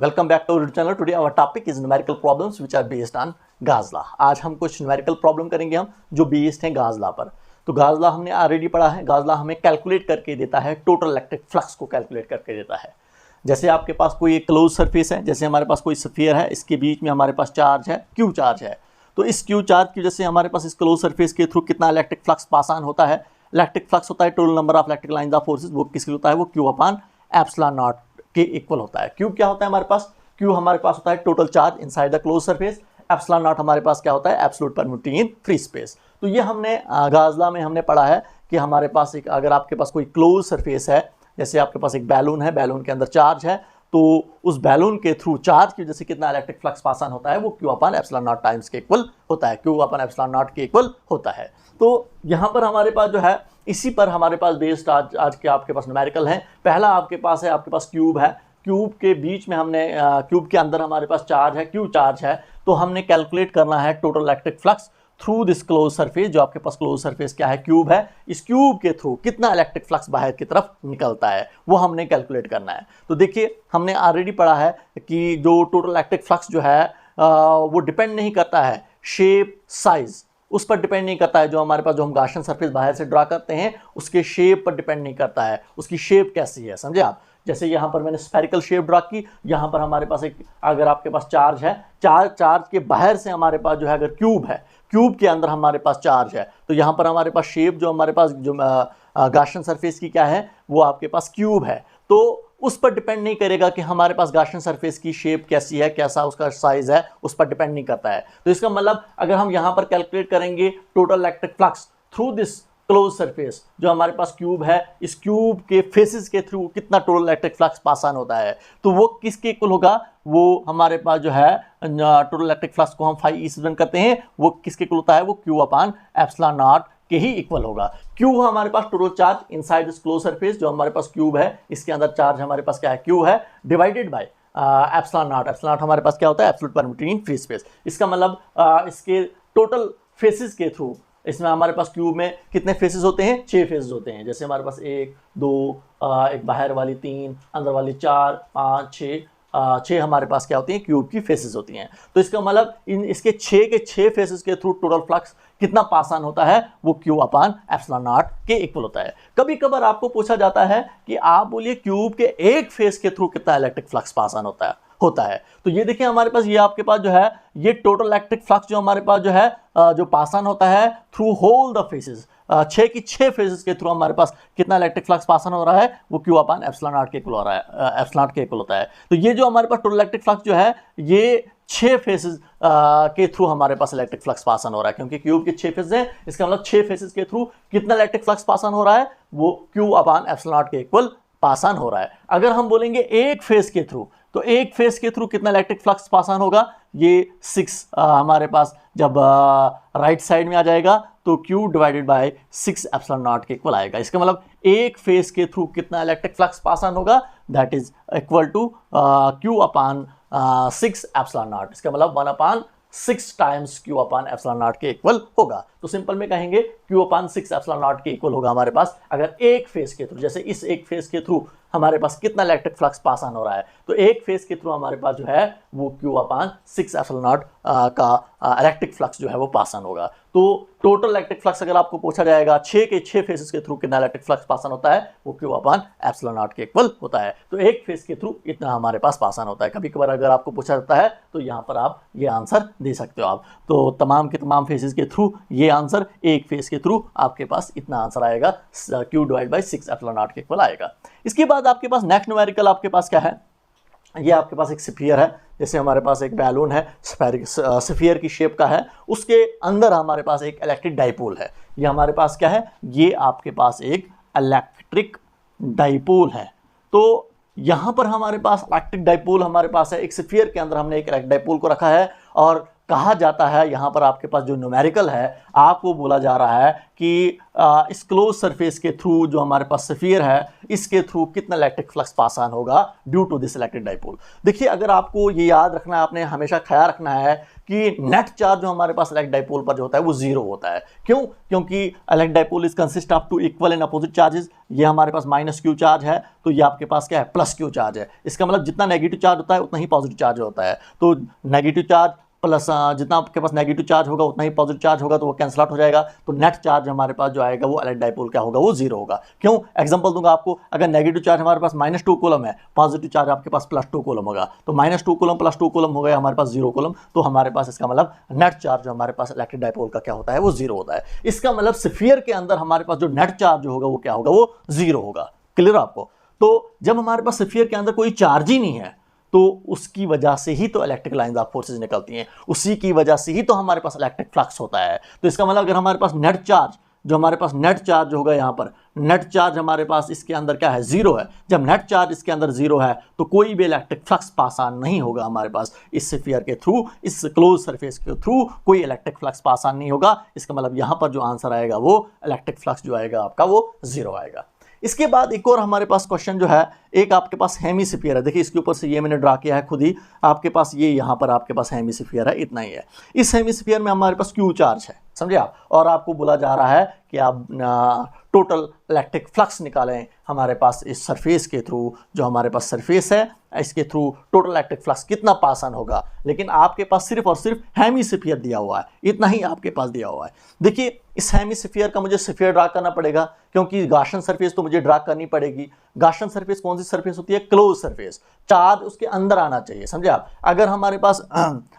Welcome back to our channel. Today our topic is numerical problems which are based on Gauss law. आज हम कुछ numerical problem करेंगे हम जो based हैं गाउस लॉ पर। तो गाउस लॉ हमने ऑलरेडी पढ़ा है। गाउस लॉ हमें कैलकुलेट करके देता है, टोटल इलेक्ट्रिक फ्लक्स को कैलकुलेट करके देता है। जैसे आपके पास कोई एक क्लोज सरफेस है, जैसे हमारे पास कोई स्फीयर है, इसके बीच में हमारे पास चार्ज है, क्यू चार्ज है। तो इस क्यू चार्ज की वजह से हमारे पास इस क्लोज सरफेस के थ्रू कितना इलेक्ट्रिक फ्लक्स पास ऑन होता है। इलेक्ट्रिक फ्लक्स होता है total number of electric lines of forces, वो किसके होता है, वो क्यू अपॉन एप्सिलॉन नॉट के इक्वल होता है। क्यू क्या होता है हमारे पास, क्यू हमारे पास होता है total charge inside the close surface, epsilon not हमारे पास क्या होता है, absolute permittivity in free space. तो ये हमने गाउस लॉ में हमने पढ़ा है कि हमारे पास एक, अगर आपके पास कोई क्लोज सरफेस है, जैसे आपके पास एक बैलून है, बैलून के अंदर चार्ज है, तो उस बैलून के थ्रू चार्ज की वजह से कितना इलेक्ट्रिक फ्लक्स पास ऑन होता है, वो Q upon epsilon not times के इक्वल होता है, क्यू अपॉन एप्सिलॉन नॉट के इक्वल होता है। तो यहाँ पर हमारे पास जो है, इसी पर हमारे पास बेस्ड आज के आपके पास न्यूमेरिकल है। पहला आपके पास है, आपके पास क्यूब है, क्यूब के बीच में हमने क्यूब के अंदर हमारे पास चार्ज है, क्यू चार्ज है। तो हमने कैलकुलेट करना है total electric flux through this close surface. जो आपके पास क्लोज सरफेस क्या है, क्यूब है, इस क्यूब के थ्रू कितना इलेक्ट्रिक फ्लक्स बाहर की तरफ निकलता है, वो हमने कैलकुलेट करना है। तो देखिए, हमने ऑलरेडी पढ़ा है कि जो टोटल इलेक्ट्रिक फ्लक्स जो है वो डिपेंड नहीं करता है शेप साइज, उस पर डिपेंड नहीं करता है। जो हमारे पास, जो हम गॉसियन सरफेस बाहर से ड्रा करते हैं, उसके शेप पर डिपेंड नहीं करता है, उसकी शेप कैसी है, समझे आप। जैसे यहाँ पर मैंने स्फेरिकल शेप ड्रा की, यहाँ पर हमारे पास एक, अगर आपके पास चार्ज है, चार्ज के बाहर से हमारे पास जो है, अगर क्यूब है, क्यूब के अंदर हमारे पास चार्ज है, तो यहाँ पर हमारे पास शेप जो हमारे पास जो गॉसियन सरफेस की क्या है, वो आपके पास क्यूब है। तो उस पर डिपेंड नहीं करेगा कि हमारे पास गॉसियन सरफेस की शेप कैसी है, कैसा उसका साइज है, उस पर डिपेंड नहीं करता है। तो इसका मतलब, अगर हम यहाँ पर कैलकुलेट करेंगे total electric flux through this close surface, जो हमारे पास क्यूब है, इस क्यूब के फेसेस के थ्रू कितना total electric flux pass on होता है, तो वो किसके इक्वल होगा, वो हमारे पास जो है टोटल इलेक्ट्रिक फ्लक्स को हम फाई ई से करते हैं, वो किसके इक्वल होता है, वो क्यू अपॉन एप्सिलॉन नॉट के ही इक्वल होगा। क्यू हमारे पास total charge inside this close surface, जो हमारे पास क्यूब है, इसके अंदर चार्ज हमारे पास क्या है, क्यू है, divided by epsilon not. Epsilon not हमारे पास क्या होता है, absolute permittivity in free space. इसका मतलब इसके टोटल फेसेस के थ्रू, इसमें हमारे पास क्यूब में कितने फेसेस होते हैं, 6 फेसेस होते हैं। जैसे हमारे पास 1 2 एक बाहर वाली 3, अंदर वाली 4 5 6 हमारे पास क्या होती हैं, क्यूब की फेसेस होती हैं। तो इसका मतलब इसके 6 के 6 फेसेस के थ्रू टोटल फ्लक्स कितना पास ऑन होता है, वो क्यू अपॉन एप्सिलॉन नॉट के इक्वल होता है। कभी कभार आपको पूछा जाता है कि आप बोलिए क्यूब के एक फेस के थ्रू कितना इलेक्ट्रिक फ्लक्स पास ऑन होता है। तो ये देखिए, हमारे पास ये आपके पास जो है, ये टोटल इलेक्ट्रिक फ्लक्स जो हमारे पास जो है, जो पास ऑन होता है थ्रू होल द फेसेस, 6 की 6 फेजेस के थ्रू हमारे पास कितना इलेक्ट्रिक फ्लक्स पास ऑन हो रहा है, वो क्यू अपॉन एप्सिलॉन नॉट के इक्वल हो रहा है, एप्सिलॉन नॉट के इक्वल होता है। तो ये जो हमारे पास टोटल इलेक्ट्रिक फ्लक्स जो है, ये 6 फेसेस के थ्रू हमारे पास इलेक्ट्रिक फ्लक्स पास ऑन हो रहा है, क्योंकि क्यूब के 6 फेसेस हैं। इसका मतलब 6 फेसेस के थ्रू कितना इलेक्ट्रिक फ्लक्स पास ऑन हो रहा है, वो क्यू अपॉन एप्सिलॉन नॉट के इक्वल पास ऑन हो रहा है। अगर हम बोलेंगे एक फेस के थ्रू, तो एक फेस के थ्रू कितना इलेक्ट्रिक फ्लक्स पास ऑन होगा, ये 6 हमारे पास जब राइट साइड में आ जाएगा, तो Q divided by 6 epsilon naught के इक्वल आएगा। इसका मतलब एक फेस के थ्रू कितना इलेक्ट्रिक फ्लक्स पास ऑन होगा, that is equal to Q upon 6 epsilon naught. इसका मतलब 1/6 times Q upon epsilon naught के इक्वल होगा। तो सिंपल में कहेंगे Q अपॉन 6 एप्सिलॉन नॉट के इक्वल होगा हमारे पास, अगर एक फेस के थ्रू, जैसे इस एक फेस के थ्रू हमारे पास कितना इलेक्ट्रिक फ्लक्स पास ऑन हो रहा है, तो एक फेस के थ्रू हमारे पास जो है, वो Q अपॉन 6 एप्सिलॉन नॉट का इलेक्ट्रिक फ्लक्स जो है वो पास ऑन होगा। तो टोटल इलेक्ट्रिक फ्लक्स अगर आपको पूछा जाएगा 6 के 6 फेसेस के थ्रू कितना इलेक्ट्रिक फ्लक्स पास ऑन होता है, वो Q अपॉन एप्सिलॉन नॉट के इक्वल होता है। तो एक फेस के थ्रू इतना हमारे पास पास ऑन होता है। कभी कभार अगर आपको पूछा जाता है, तो यहाँ पर आप ये आंसर दे सकते हो आप। तो तमाम के तमाम फेसेस के थ्रू ये आंसर, एक फेस के थ्रू आपके पास इतना आंसर आएगा, Q divide by 6 epsilon naught के इक्वल आएगा। इसके बाद आपके पास नेक्स्ट न्यूमेरिकल आपके पास क्या है, ये आपके पास एक स्फीयर है। जैसे हमारे पास एक बैलून है, स्फीयर की शेप का है, उसके अंदर हमारे पास एक इलेक्ट्रिक डाइपोल है। ये हमारे पास क्या है, ये आपके पास एक इलेक्ट्रिक डाइपोल है। तो यहाँ पर हमारे पास इलेक्ट्रिक डाइपोल हमारे पास है, एक स्फीयर के अंदर हमने एक इलेक्ट्रिक डाइपोल को रखा है, और कहा जाता है, यहाँ पर आपके पास जो न्यूमेरिकल है आपको बोला जा रहा है कि इस क्लोज सरफेस के थ्रू जो हमारे पास स्फीयर है इसके थ्रू कितना इलेक्ट्रिक फ्लक्स पास ऑन होगा due to this electric dipole. देखिए अगर आपको ये याद रखना है, आपने हमेशा ख्याल रखना है कि नेट चार्ज जो हमारे पास इलेक्ट्रिक डाइपोल पर जो होता है वो जीरो होता है। क्यों? क्योंकि electric dipole is consist of two equal and opposite charges. ये हमारे पास माइनस क्यू चार्ज है तो ये आपके पास क्या है, प्लस क्यू चार्ज है। इसका मतलब जितना नेगेटिव चार्ज होता है उतना ही पॉजिटिव चार्ज होता है। तो नेगेटिव चार्ज प्लस जितना आपके पास नेगेटिव चार्ज होगा उतना ही पॉजिटिव चार्ज होगा, तो वो कैंसिल आउट हो जाएगा। तो नेट चार्ज हमारे पास जो आएगा वो इलेक्ट्रिक डाइपोल क्या होगा, वो जीरो होगा। क्यों? एग्जांपल दूंगा आपको, अगर नेगेटिव चार्ज हमारे पास -2 कूलम है, पॉजिटिव चार्ज आपके पास +2 कूलम होगा, तो -2 कूलम +2 कूलम हो गया हमारे पास 0 कूलम। तो हमारे पास इसका मतलब नेट चार्ज जो हमारे पास इलेक्ट्रिक डाइपोल का क्या होता है, वो जीरो होता है। इसका मतलब स्फीयर के अंदर हमारे पास जो नेट चार्ज होगा वो क्या होगा, वो जीरो होगा। क्लियर आपको? तो जब हमारे पास स्फीयर के अंदर कोई चार्ज ही नहीं है तो उसकी वजह से ही तो इलेक्ट्रिक लाइंस ऑफ फोर्सेज निकलती हैं, उसी की वजह से ही तो हमारे पास इलेक्ट्रिक फ्लक्स होता है। तो इसका मतलब अगर हमारे पास नेट चार्ज जो हमारे पास नेट चार्ज होगा, यहाँ पर नेट चार्ज हमारे पास इसके अंदर क्या है, जीरो है। जब नेट चार्ज इसके अंदर जीरो है तो कोई भी इलेक्ट्रिक फ्लक्स पास ऑन नहीं होगा हमारे पास इस स्फीयर के थ्रू, इस क्लोज सरफेस के थ्रू कोई इलेक्ट्रिक फ्लक्स पास ऑन नहीं होगा। इसका मतलब यहाँ पर जो आंसर आएगा वो इलेक्ट्रिक फ्लक्स जो आएगा आपका वो जीरो आएगा। इसके बाद एक और हमारे पास क्वेश्चन जो है, एक आपके पास हेमीस्फीयर है। देखिए इसके ऊपर से ये मैंने ड्रा किया है खुद ही, आपके पास ये यहाँ पर आपके पास हेमीस्फीयर है, इतना ही है। इस हेमीस्फीयर में हमारे पास क्यू चार्ज है, समझे आप, और आपको बोला जा रहा है कि आप टोटल इलेक्ट्रिक फ्लक्स निकालें हमारे पास इस सरफेस के थ्रू। जो हमारे पास सरफेस है इसके थ्रू टोटल इलेक्ट्रिक फ्लक्स कितना पास ऑन होगा, लेकिन आपके पास सिर्फ और सिर्फ हेमीस्फीयर दिया हुआ है, इतना ही आपके पास दिया हुआ है। देखिए इस हेमीस्फीयर का मुझे स्फीयर ड्रा करना पड़ेगा, क्योंकि गाशन सरफेस तो मुझे ड्रा करनी पड़ेगी। गाशन सरफेस कौन सी सरफेस होती है, क्लोज सरफेस। चार्ज उसके अंदर आना चाहिए, समझे आप। अगर हमारे पास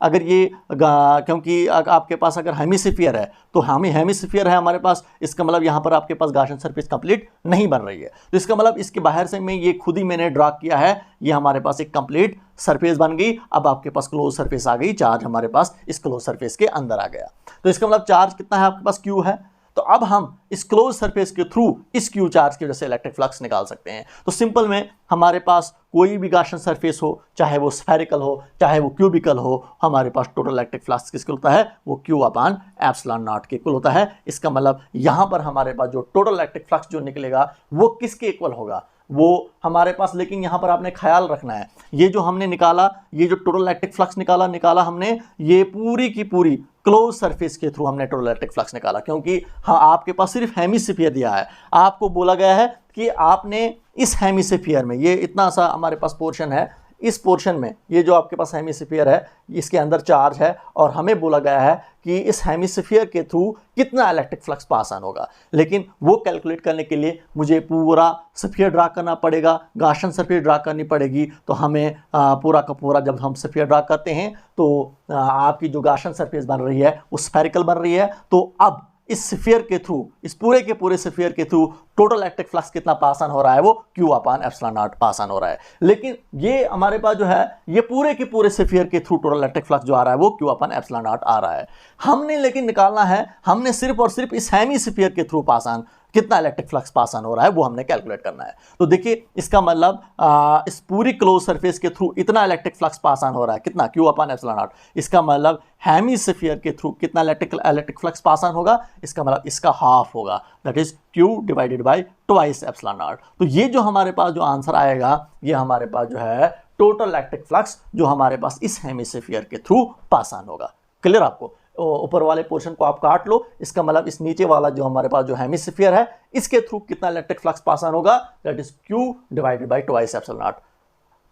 अगर ये क्योंकि आपके पास अगर हेमीस्फीयर है तो हेमीस्फीयर है हमारे पास, इसका मतलब यहाँ पर आपके पास गाशन सरफेस कंप्लीट नहीं बन रही है। तो इसका मतलब इसके बाहर से मैं ये खुद ही मैंने ड्रा किया है, ये हमारे पास एक कंप्लीट सरफेस बन गई। अब आपके पास क्लोज सरफेस आ गई, चार्ज हमारे पास इस क्लोज सरफेस के अंदर आ गया। तो इसका मतलब चार्ज कितना है आपके पास, क्यू है। तो अब हम इस क्लोज सरफेस के थ्रू इस क्यू चार्ज की वजह से इलेक्ट्रिक फ्लक्स निकाल सकते हैं। तो सिंपल में हमारे पास कोई भी गाशन सरफेस हो, चाहे वो स्फेरिकल हो चाहे वो क्यूबिकल हो, हमारे पास टोटल इलेक्ट्रिक फ्लक्स किसके होता है, वो Q अपान एप्सिलॉन नॉट के इक्वल होता है। इसका मतलब यहाँ पर हमारे पास जो टोटल इलेक्ट्रिक फ्लक्स जो निकलेगा वो किसके इक्वल होगा, वो हमारे पास, लेकिन यहाँ पर आपने ख्याल रखना है, ये जो हमने निकाला, ये जो टोटल इलेक्ट्रिक फ्लक्स निकाला हमने, ये पूरी की पूरी क्लोज सरफेस के थ्रू हमने टोटल इलेक्ट्रिक फ्लक्स निकाला। क्योंकि हाँ आपके पास सिर्फ हेमीस्फीयर दिया है, आपको बोला गया है कि आपने इस हेमीस्फीयर में, ये इतना सा हमारे पास पोर्शन है, इस पोर्शन में ये जो आपके पास हेमीस्फीयर है इसके अंदर चार्ज है, और हमें बोला गया है कि इस हेमीस्फीयर के थ्रू कितना इलेक्ट्रिक फ्लक्स पास ऑन होगा। लेकिन वो कैलकुलेट करने के लिए मुझे पूरा स्फीयर ड्रा करना पड़ेगा, गाशन स्फीयर ड्रा करनी पड़ेगी। तो हमें पूरा का पूरा जब हम स्फीयर ड्रा करते हैं तो आपकी जो गाशन सरफेस बन रही है वो स्फेरिकल बन रही है। तो अब इस स्फीयर के थ्रू, इस पूरे के पूरे स्फीयर के थ्रू टोटल इलेक्ट्रिक फ्लक्स कितना पास ऑन हो रहा है, वो Q upon epsilon not pass on हो रहा है। लेकिन ये हमारे पास जो है ये पूरे के पूरे स्फीयर के थ्रू टोटल इलेक्ट्रिक फ्लक्स जो आ रहा है वो Q अपान एप्सिलॉन नॉट आ रहा है। हमने लेकिन निकालना है, हमने सिर्फ और सिर्फ इस हेमीस्फीयर के थ्रू पास ऑन कितना इलेक्ट्रिक फ्लक्स पास ऑन हो रहा है वो हमने कैलकुलेट करना है। तो देखिए इसका मतलब इस पूरी क्लोज सरफेस के थ्रू इतना इलेक्ट्रिक फ्लक्स पास ऑन हो रहा है, कितना, Q अपान एप्सिलॉन नॉट। इसका मतलब हेमीस्फीयर के थ्रू कितना इलेक्ट्रिक फ्लक्स पास ऑन होगा, इसका मतलब इसका हाफ होगा, that is Q divided bye twice epsilon not. तो ये जो हमारे पास जो आंसर आएगा ये हमारे पास जो है टोटल इलेक्ट्रिक फ्लक्स जो हमारे पास इस हेमीस्फीयर के थ्रू पास ऑन होगा। क्लियर आपको? ऊपर वाले पोर्शन को आप काट लो, इसका मतलब इस नीचे वाला जो हमारे पास जो हेमीस्फीयर है इसके थ्रू कितना इलेक्ट्रिक फ्लक्स पास ऑन होगा, that is Q divided bye twice epsilon not.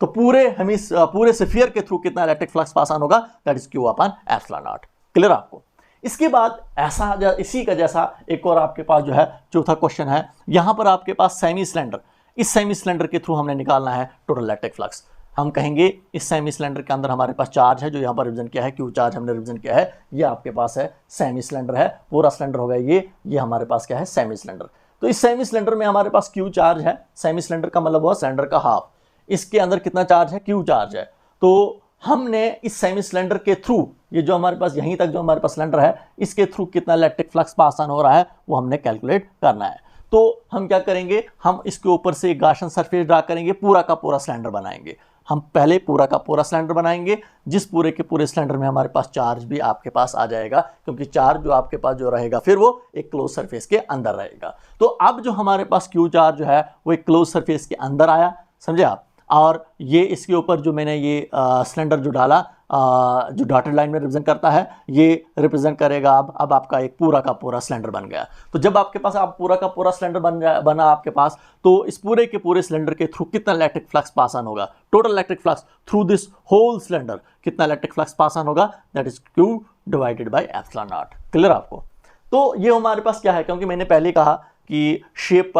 तो पूरे स्फीयर के थ्रू कितना इलेक्ट्रिक फ्लक्स पास ऑन होगा, that is Q upon epsilon naught. Clear आपको? इसके बाद इसी का जैसा एक और आपके पास जो है चौथा क्वेश्चन है। यहां पर आपके पास सेमी सिलेंडर, इस सेमी सिलेंडर के थ्रू हमने निकालना है टोटल इलेक्ट्रिक फ्लक्स। हम कहेंगे इस सेमी सिलेंडर के अंदर हमारे पास चार्ज है जो यहाँ पर रिप्रेजेंट किया है, Q चार्ज हमने रिप्रेजेंट किया है, ये आपके पास है सेमी सिलेंडर है, पूरा सिलेंडर होगा ये हमारे पास क्या है, सेमी सिलेंडर। तो इस सेमी सिलेंडर में हमारे पास Q चार्ज है, सेमी सिलेंडर का मतलब हुआ सिलेंडर का हाफ, इसके अंदर कितना चार्ज है, Q चार्ज है। तो हमने इस सेमी सिलेंडर के थ्रू, ये जो हमारे पास यहीं तक जो हमारे पास सिलेंडर है इसके थ्रू कितना इलेक्ट्रिक फ्लक्स पास ऑन हो रहा है वो हमने कैलकुलेट करना है। तो हम क्या करेंगे, हम इसके ऊपर से गाशन सरफेस ड्रा करेंगे, पूरा का पूरा सिलेंडर बनाएंगे। हम पहले पूरा का पूरा सिलेंडर बनाएंगे, जिस पूरे के पूरे सिलेंडर में हमारे पास चार्ज भी आपके पास आ जाएगा, क्योंकि चार्ज जो आपके पास जो रहेगा फिर वो एक क्लोज सरफेस के अंदर रहेगा। तो अब जो हमारे पास क्यू चार्ज जो है वो एक क्लोज सरफेस के अंदर आया, समझे आप। और ये इसके ऊपर जो मैंने ये सिलेंडर जो डाला, जो डॉटेड लाइन में रिप्रेजेंट करता है, ये रिप्रेजेंट करेगा अब आपका एक पूरा का पूरा सिलेंडर बन गया। तो जब आपके पास आप पूरा का पूरा सिलेंडर बना आपके पास, तो इस पूरे के पूरे सिलेंडर के थ्रू कितना इलेक्ट्रिक फ्लक्स पास ऑन होगा, total electric flux through this whole cylinder कितना इलेक्ट्रिक फ्लक्स पास ऑन होगा, that is Q divided by epsilon naught. Clear आपको। तो ये हमारे पास क्या है, क्योंकि मैंने पहले कहा कि शेप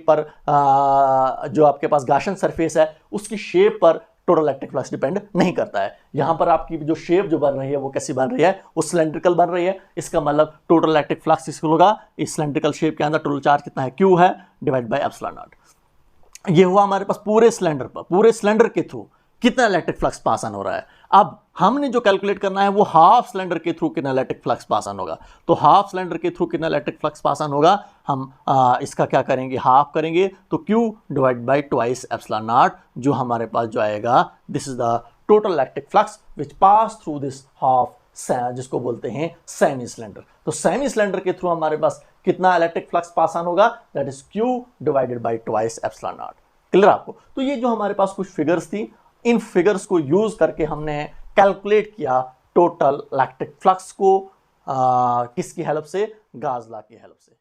पर जो आपके पास गाशन सरफेस है उसकी शेप पर टोटल इलेक्ट्रिक फ्लक्स डिपेंड नहीं करता है। यहां पर आपकी जो शेप जो बन रही है वो कैसी बन रही है, वो सिलेंड्रिकल बन रही है। इसका मतलब टोटल इलेक्ट्रिक फ्लक्स इसको होगा, इस सिलेंड्रिकल शेप के अंदर टोटल चार्ज कितना है, Q है, डिवाइड बाय एप्सिलॉन नॉट। ये हुआ हमारे पास पूरे सिलेंडर पर, पूरे सिलेंडर के थ्रू कितना इलेक्ट्रिक फ्लक्स पास ऑन हो रहा है। अब हमने जो कैलकुलेट करना है वो हाफ सिलेंडर के थ्रू कितना इलेक्ट्रिक फ्लक्स पास ऑन होगा। तो हाफ सिलेंडर के थ्रू कितना इलेक्ट्रिक फ्लक्स पास ऑन होगा, हम इसका क्या करेंगे, हाफ करेंगे, तो Q divide by twice epsilon not, जो हमारे पास जो आएगा, this is the total electric flux which pass through this half, जिसको बोलते हैं सेमी सिलेंडर। तो सेमी सिलेंडर के थ्रू हमारे पास कितना इलेक्ट्रिक फ्लक्स पास ऑन होगा, that is Q divided by twice epsilon naught. Clear आपको। तो ये जो हमारे पास कुछ फिगर्स थी, इन फिगर्स को यूज करके हमने कैलकुलेट किया टोटल इलेक्ट्रिक फ्लक्स को, किसकी हेल्प से, गाज़ लॉ की हेल्प से।